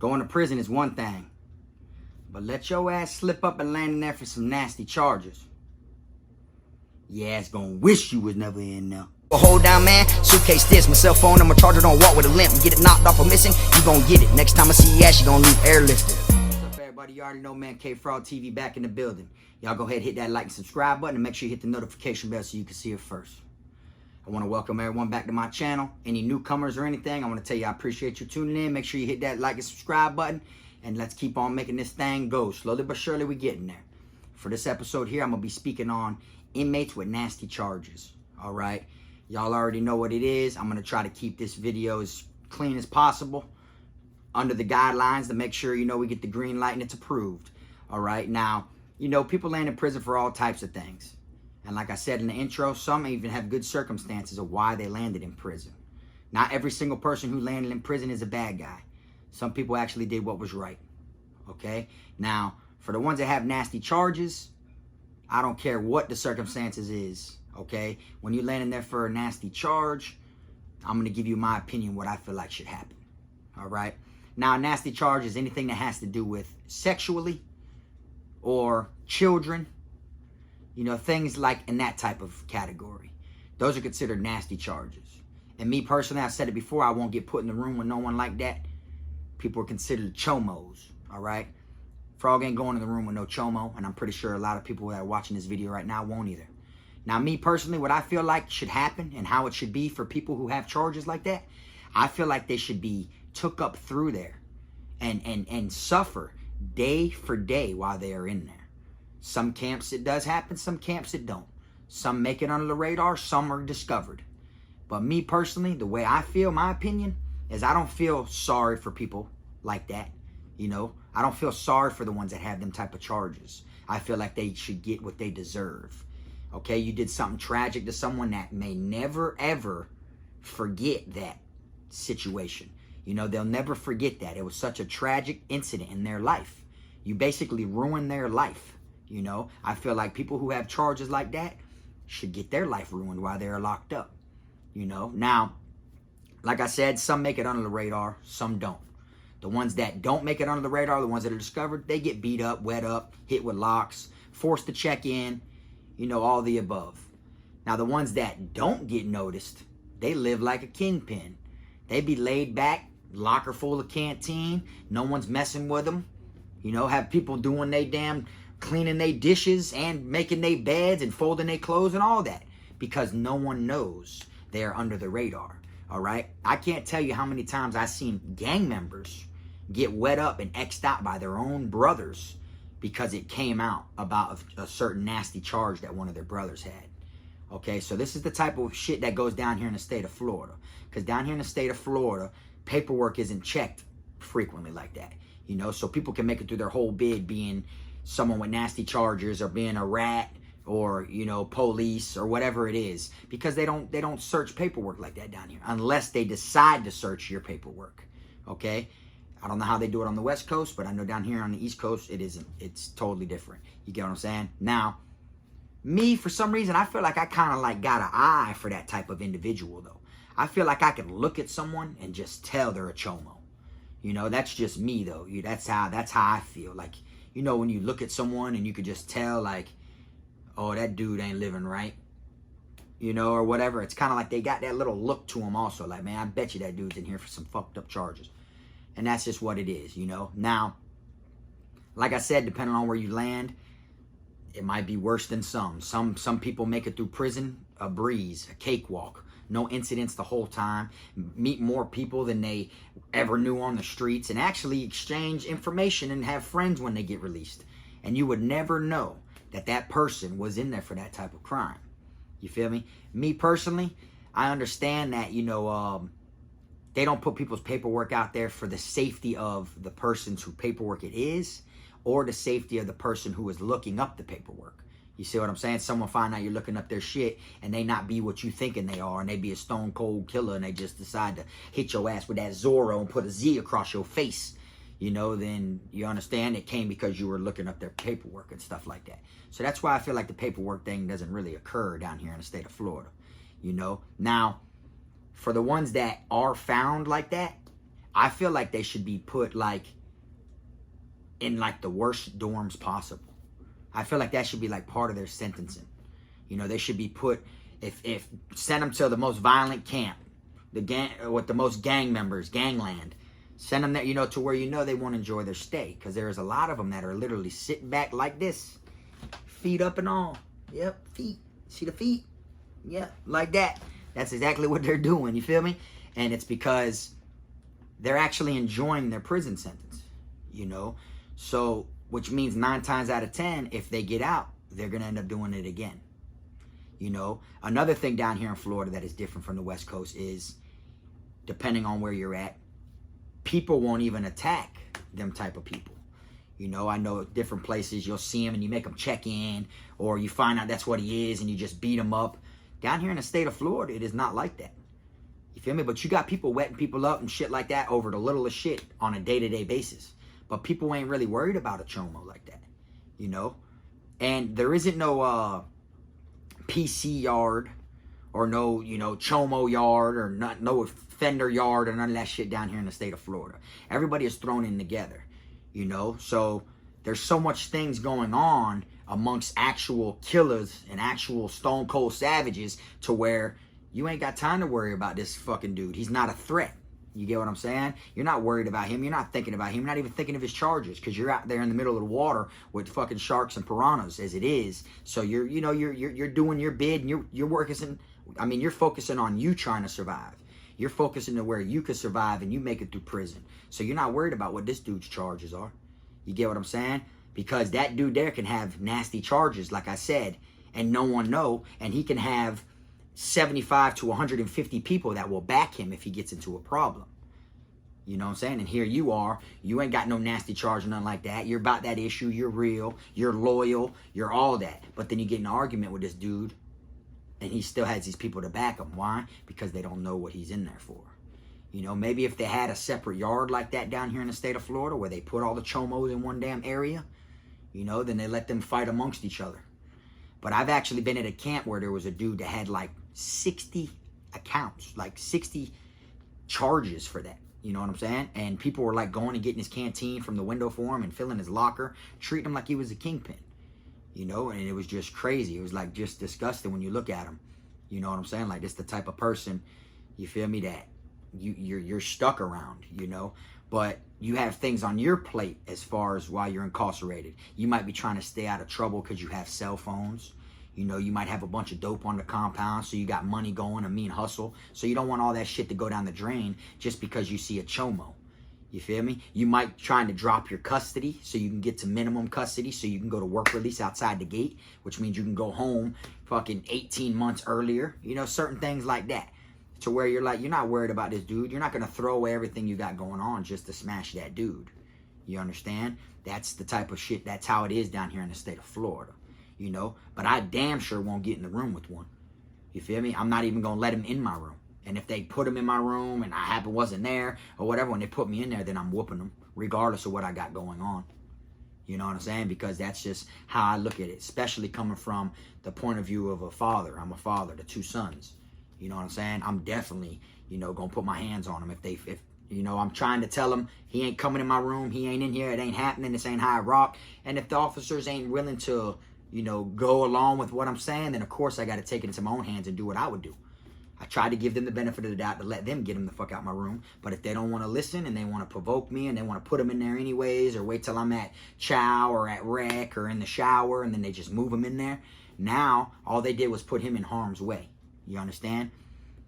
Going to prison is one thing, but let your ass slip up and land in there for some nasty charges. Your ass gonna wish you was never in there. Hold down, man. Suitcase this, my cell phone, and my charger. Don't walk with a limp. Get it knocked off or missing, you gon' get it. Next time I see your ass, you gon' leave airlifted. What's up, everybody? You already know, man. Kfrogtv back in the building. Y'all go ahead and hit that like and subscribe button, and make sure you hit the notification bell so you can see it first. I want to welcome everyone back to my channel. Any newcomers or anything, I want to tell you I appreciate you tuning in. Make sure you hit that like and subscribe button, and let's keep on making this thing go. Slowly but surely, we're getting there. For this episode here, I'm going to be speaking on inmates with nasty charges. All right? Y'all already know what it is. I'm going to try to keep this video as clean as possible under the guidelines to make sure, we get the green light and it's approved. All right? Now, people land in prison for all types of things. And like I said in the intro, some even have good circumstances of why they landed in prison. Not every single person who landed in prison is a bad guy. Some people actually did what was right. Okay? Now, for the ones that have nasty charges, I don't care what the circumstances is. Okay? When you land in there for a nasty charge, I'm going to give you my opinion, what I feel like should happen. All right? Now, a nasty charge is anything that has to do with sexually or children. Things like in that type of category. Those are considered nasty charges. And me personally, I've said it before, I won't get put in the room with no one like that. People are considered chomos, all right? Frog ain't going in the room with no chomo, and I'm pretty sure a lot of people that are watching this video right now won't either. Now, me personally, what I feel like should happen and how it should be for people who have charges like that, I feel like they should be took up through there and suffer day for day while they are in there. Some camps it does happen, some camps it don't. Some make it under the radar, some are discovered. But me personally, the way I feel, my opinion, is I don't feel sorry for people like that. I don't feel sorry for the ones that have them type of charges. I feel like they should get what they deserve. Okay, you did something tragic to someone that may never, ever forget that situation. They'll never forget that. It was such a tragic incident in their life. You basically ruined their life. I feel like people who have charges like that should get their life ruined while they're locked up. Now, like I said, some make it under the radar, some don't. The ones that don't make it under the radar, the ones that are discovered, they get beat up, wet up, hit with locks, forced to check in, all the above. Now, the ones that don't get noticed, they live like a kingpin. They be laid back, locker full of canteen, no one's messing with them. Have people doing they damn cleaning their dishes and making their beds and folding their clothes and all that because no one knows they're under the radar. All right? I can't tell you how many times I've seen gang members get wet up and X'd out by their own brothers because it came out about a certain nasty charge that one of their brothers had. Okay, so this is the type of shit that goes down here in the state of Florida. Because down here in the state of Florida, paperwork isn't checked frequently like that. So people can make it through their whole bid being someone with nasty charges or being a rat or, police or whatever it is. Because they don't search paperwork like that down here unless they decide to search your paperwork. Okay? I don't know how they do it on the West Coast, but I know down here on the East Coast, it isn't. It's totally different. You get what I'm saying? Now, me, for some reason, I feel like I kind of like got an eye for that type of individual, though. I feel like I can look at someone and just tell they're a chomo. That's just me, though. That's how I feel. Like, when you look at someone and you could just tell, like, oh, that dude ain't living right. Or whatever. It's kind of like they got that little look to them also. Like, man, I bet you that dude's in here for some fucked up charges. And that's just what it is, Now, like I said, depending on where you land, it might be worse than some. Some people make it through prison a breeze, a cakewalk. No incidents the whole time. Meet more people than they ever knew on the streets. And actually exchange information and have friends when they get released. And you would never know that that person was in there for that type of crime. You feel me? Me personally, I understand that, they don't put people's paperwork out there for the safety of the person's who paperwork it is, or the safety of the person who is looking up the paperwork. You see what I'm saying? Someone find out you're looking up their shit and they not be what you thinking they are, and they be a stone cold killer, and they just decide to hit your ass with that Zorro and put a Z across your face. Then you understand it came because you were looking up their paperwork and stuff like that. So that's why I feel like the paperwork thing doesn't really occur down here in the state of Florida. Now, for the ones that are found like that, I feel like they should be put like in like the worst dorms possible. I feel like that should be like part of their sentencing. You know, they should be put, if send them to the most violent camp, the gang with the most gang members, gangland. Send them there, you know, to where you know they won't enjoy their stay, because there's a lot of them that are literally sitting back like this, feet up and all. Yep, feet. See the feet? Yeah, like that. That's exactly what they're doing. You feel me? And it's because they're actually enjoying their prison sentence. You know, so which means 9 times out of 10, if they get out, they're gonna end up doing it again. You know, another thing down here in Florida that is different from the West Coast is, depending on where you're at, people won't even attack them type of people. You know, I know different places you'll see him and you make him check in, or you find out that's what he is and you just beat him up. Down here in the state of Florida, it is not like that. You feel me? But you got people wetting people up and shit like that over the littlest shit on a day-to-day basis. But people ain't really worried about a chomo like that, you know? And there isn't no PC yard or no, you know, chomo yard or no offender yard or none of that shit down here in the state of Florida. Everybody is thrown in together, you know? So there's so much things going on amongst actual killers and actual stone cold savages to where you ain't got time to worry about this fucking dude. He's not a threat. You get what I'm saying? You're not worried about him. You're not thinking about him. You're not even thinking of his charges, because you're out there in the middle of the water with fucking sharks and piranhas as it is. So you're doing your bid, and you're working. I mean, you're focusing on you trying to survive. You're focusing to where you could survive and you make it through prison. So you're not worried about what this dude's charges are. You get what I'm saying? Because that dude there can have nasty charges, like I said, and no one know, and he can have 75 to 150 people that will back him if he gets into a problem. You know what I'm saying? And here you are. You ain't got no nasty charge or nothing like that. You're about that issue. You're real. You're loyal. You're all that. But then you get in an argument with this dude, and he still has these people to back him. Why? Because they don't know what he's in there for. You know, maybe if they had a separate yard like that down here in the state of Florida, where they put all the chomos in one damn area, you know, then they let them fight amongst each other. But I've actually been at a camp where there was a dude that had like 60 accounts, like 60 charges for that. You know what I'm saying? And people were like going and getting his canteen from the window for him and filling his locker, treating him like he was a kingpin. You know, and it was just crazy. It was like just disgusting when you look at him. You know what I'm saying? Like, this the type of person, you feel me, that you're stuck around, you know? But you have things on your plate as far as while you're incarcerated. You might be trying to stay out of trouble because you have cell phones. You know, you might have a bunch of dope on the compound, so you got money going, a mean hustle. So you don't want all that shit to go down the drain just because you see a chomo. You feel me? You might trying to drop your custody so you can get to minimum custody so you can go to work release outside the gate, which means you can go home fucking 18 months earlier. You know, certain things like that. To where you're like, you're not worried about this dude. You're not going to throw away everything you got going on just to smash that dude. You understand? That's the type of shit, that's how it is down here in the state of Florida. You know? But I damn sure won't get in the room with one. You feel me? I'm not even going to let him in my room. And if they put him in my room and I wasn't there or whatever, when they put me in there, then I'm whooping them regardless of what I got going on. You know what I'm saying? Because that's just how I look at it, especially coming from the point of view of a father. I'm a father to 2 sons. You know what I'm saying? I'm definitely, you know, going to put my hands on him if you know, I'm trying to tell him he ain't coming in my room. He ain't in here. It ain't happening. This ain't how I rock. And if the officers ain't willing to, you know, go along with what I'm saying, then of course I got to take it into my own hands and do what I would do. I try to give them the benefit of the doubt to let them get him the fuck out my room. But if they don't want to listen and they want to provoke me and they want to put him in there anyways, or wait till I'm at chow or at rec or in the shower and then they just move him in there, now all they did was put him in harm's way. You understand?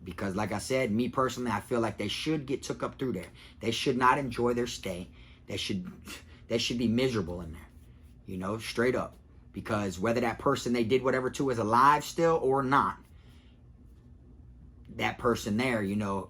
Because like I said, me personally, I feel like they should get took up through there. They should not enjoy their stay. They should be miserable in there. You know, straight up. Because whether that person they did whatever to is alive still or not, that person there, you know,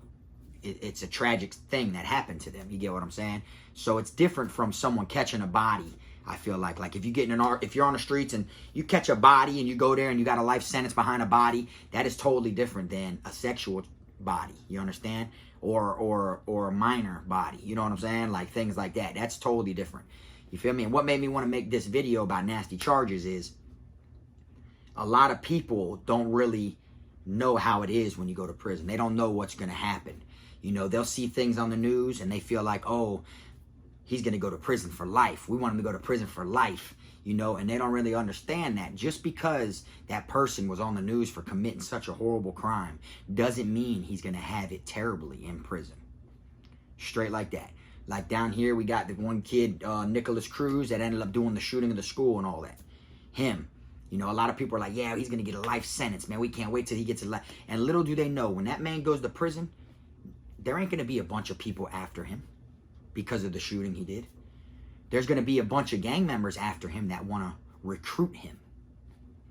it's a tragic thing that happened to them. You get what I'm saying? So it's different from someone catching a body. I feel like if you get if you're on the streets and you catch a body and you go there and you got a life sentence behind a body, that is totally different than a sexual body. You understand? Or a minor body. You know what I'm saying? Like things like that. That's totally different. You feel me? And what made me want to make this video about nasty charges is a lot of people don't really know how it is when you go to prison. They don't know what's going to happen. You know, they'll see things on the news and they feel like, oh, he's going to go to prison for life. We want him to go to prison for life, you know, and they don't really understand that just because that person was on the news for committing such a horrible crime doesn't mean he's going to have it terribly in prison. Straight like that. Like down here, we got the one kid, Nicholas Cruz, that ended up doing the shooting of the school and all that. Him. You know, a lot of people are like, yeah, he's going to get a life sentence, man. We can't wait till he gets a life. And little do they know, when that man goes to prison, there ain't going to be a bunch of people after him because of the shooting he did. There's going to be a bunch of gang members after him that want to recruit him,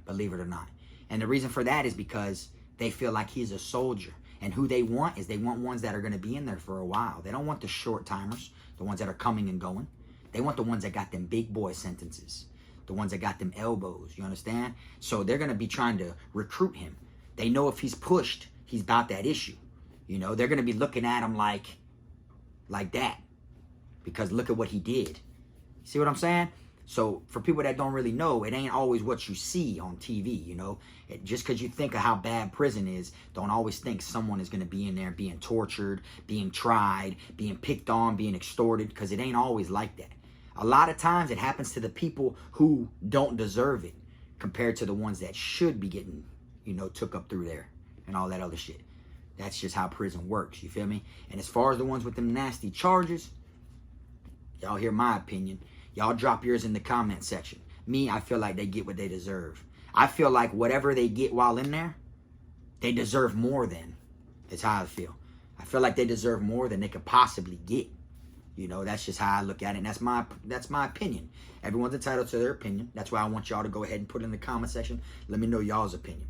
believe it or not. And the reason for that is because they feel like he's a soldier. And who they want is they want ones that are going to be in there for a while. They don't want the short timers, the ones that are coming and going. They want the ones that got them big boy sentences, the ones that got them elbows, you understand? So they're going to be trying to recruit him. They know if he's pushed, he's about that issue. You know, they're going to be looking at him like that. Because look at what he did. See what I'm saying? So for people that don't really know, it ain't always what you see on TV, you know. Just because you think of how bad prison is, don't always think someone is going to be in there being tortured, being tried, being picked on, being extorted, because it ain't always like that. A lot of times it happens to the people who don't deserve it compared to the ones that should be getting, you know, took up through there and all that other shit. That's just how prison works, you feel me? And as far as the ones with them nasty charges, y'all hear my opinion. Y'all drop yours in the comment section. Me, I feel like they get what they deserve. I feel like whatever they get while in there, they deserve more than. That's how I feel. I feel like they deserve more than they could possibly get. You know, that's just how I look at it. And that's my opinion. Everyone's entitled to their opinion. That's why I want y'all to go ahead and put it in the comment section. Let me know y'all's opinion.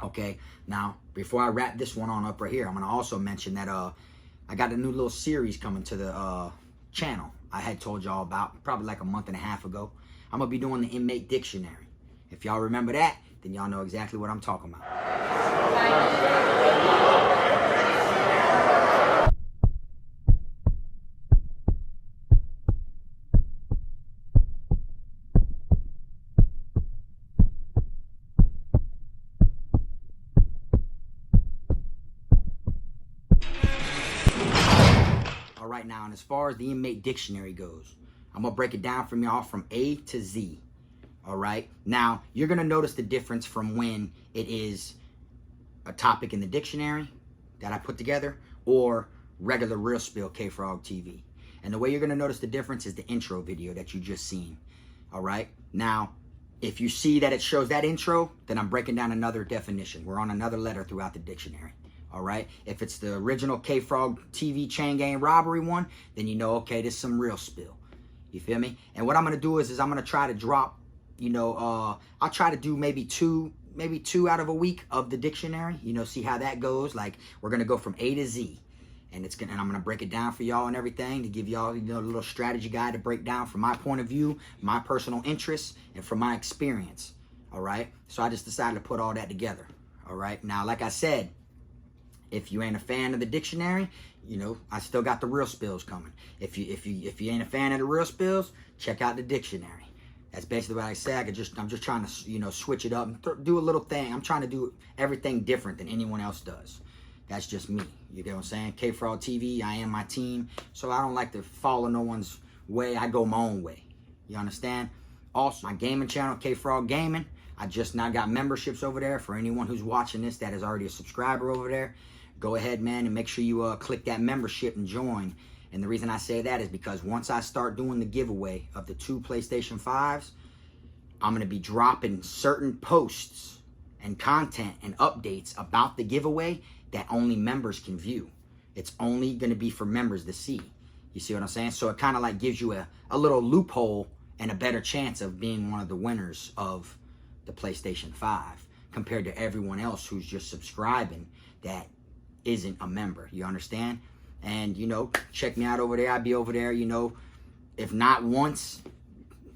Okay, now, before I wrap this one on up right here, I'm going to also mention that I got a new little series coming to the channel. I had told y'all about probably like a month and a half ago. I'm going to be doing the Inmate Dictionary. If y'all remember that, then y'all know exactly what I'm talking about. All right, now, and as far as the Inmate Dictionary goes, I'm going to break it down from y'all from A to Z. All right. Now, you're going to notice the difference from when it is a topic in the dictionary that I put together or regular Real Spill Kfrogtv. And the way you're going to notice the difference is the intro video that you just seen. All right. Now, if you see that it shows that intro, then I'm breaking down another definition. We're on another letter throughout the dictionary. All right. If it's the original Kfrogtv chain gang robbery one, then you know, okay, this is some real spill. You feel me? And what I'm going to do is I'm going to try to drop, you know, I'll try to do maybe two out of a week of the dictionary, you know, see how that goes. Like, we're going to go from A to Z, and I'm going to break it down for y'all and everything to give y'all, you know, a little strategy guide to break down from my point of view, my personal interests, and from my experience. All right. So I just decided to put all that together. All right. Now, like I said, if you ain't a fan of the dictionary, you know, I still got the real spills coming. If you ain't a fan of the real spills, check out the dictionary. That's basically what I said. I'm just trying to, you know, switch it up and do a little thing. I'm trying to do everything different than anyone else does. That's just me. You get what I'm saying? Kfrogtv, I am my team. So I don't like to follow no one's way. I go my own way. You understand? Also, my gaming channel, KFROG Gaming, I just now got memberships over there. For anyone who's watching this that is already a subscriber over there, go ahead, man, and make sure you click that membership and join. And the reason I say that is because once I start doing the giveaway of the 2 PlayStation 5s, I'm going to be dropping certain posts and content and updates about the giveaway that only members can view. It's only going to be for members to see. You see what I'm saying? So it kind of like gives you a little loophole and a better chance of being one of the winners of the PlayStation 5 compared to everyone else who's just subscribing that isn't a member. You understand? And, you know, check me out over there. I'll be over there, you know, if not once,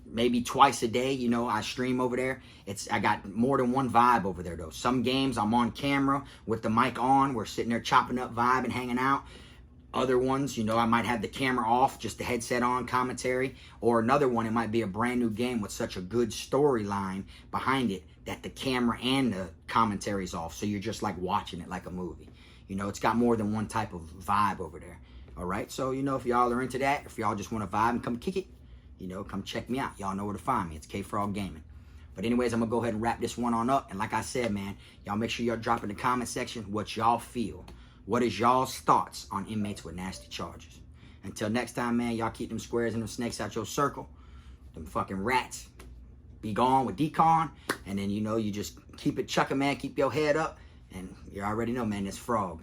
maybe twice a day. You know, I stream over there. I got more than one vibe over there, though. Some games I'm on camera with the mic on. We're sitting there chopping up vibe and hanging out. Other ones, you know, I might have the camera off, just the headset on, commentary. Or another one, it might be a brand new game with such a good storyline behind it that the camera and the commentary's off. So you're just like watching it like a movie. You know, it's got more than one type of vibe over there. All right, so, you know, if y'all are into that, if y'all just want to vibe and come kick it, you know, come check me out. Y'all know where to find me. It's KFROG Gaming. But anyways, I'm going to go ahead and wrap this one on up. And like I said, man, y'all make sure y'all drop in the comment section what y'all feel. What is y'all's thoughts on inmates with nasty charges? Until next time, man, y'all keep them squares and them snakes out your circle. Them fucking rats. Be gone with decon. And then, you know, you just keep it chucking, man. Keep your head up. And you already know, man, it's Frog.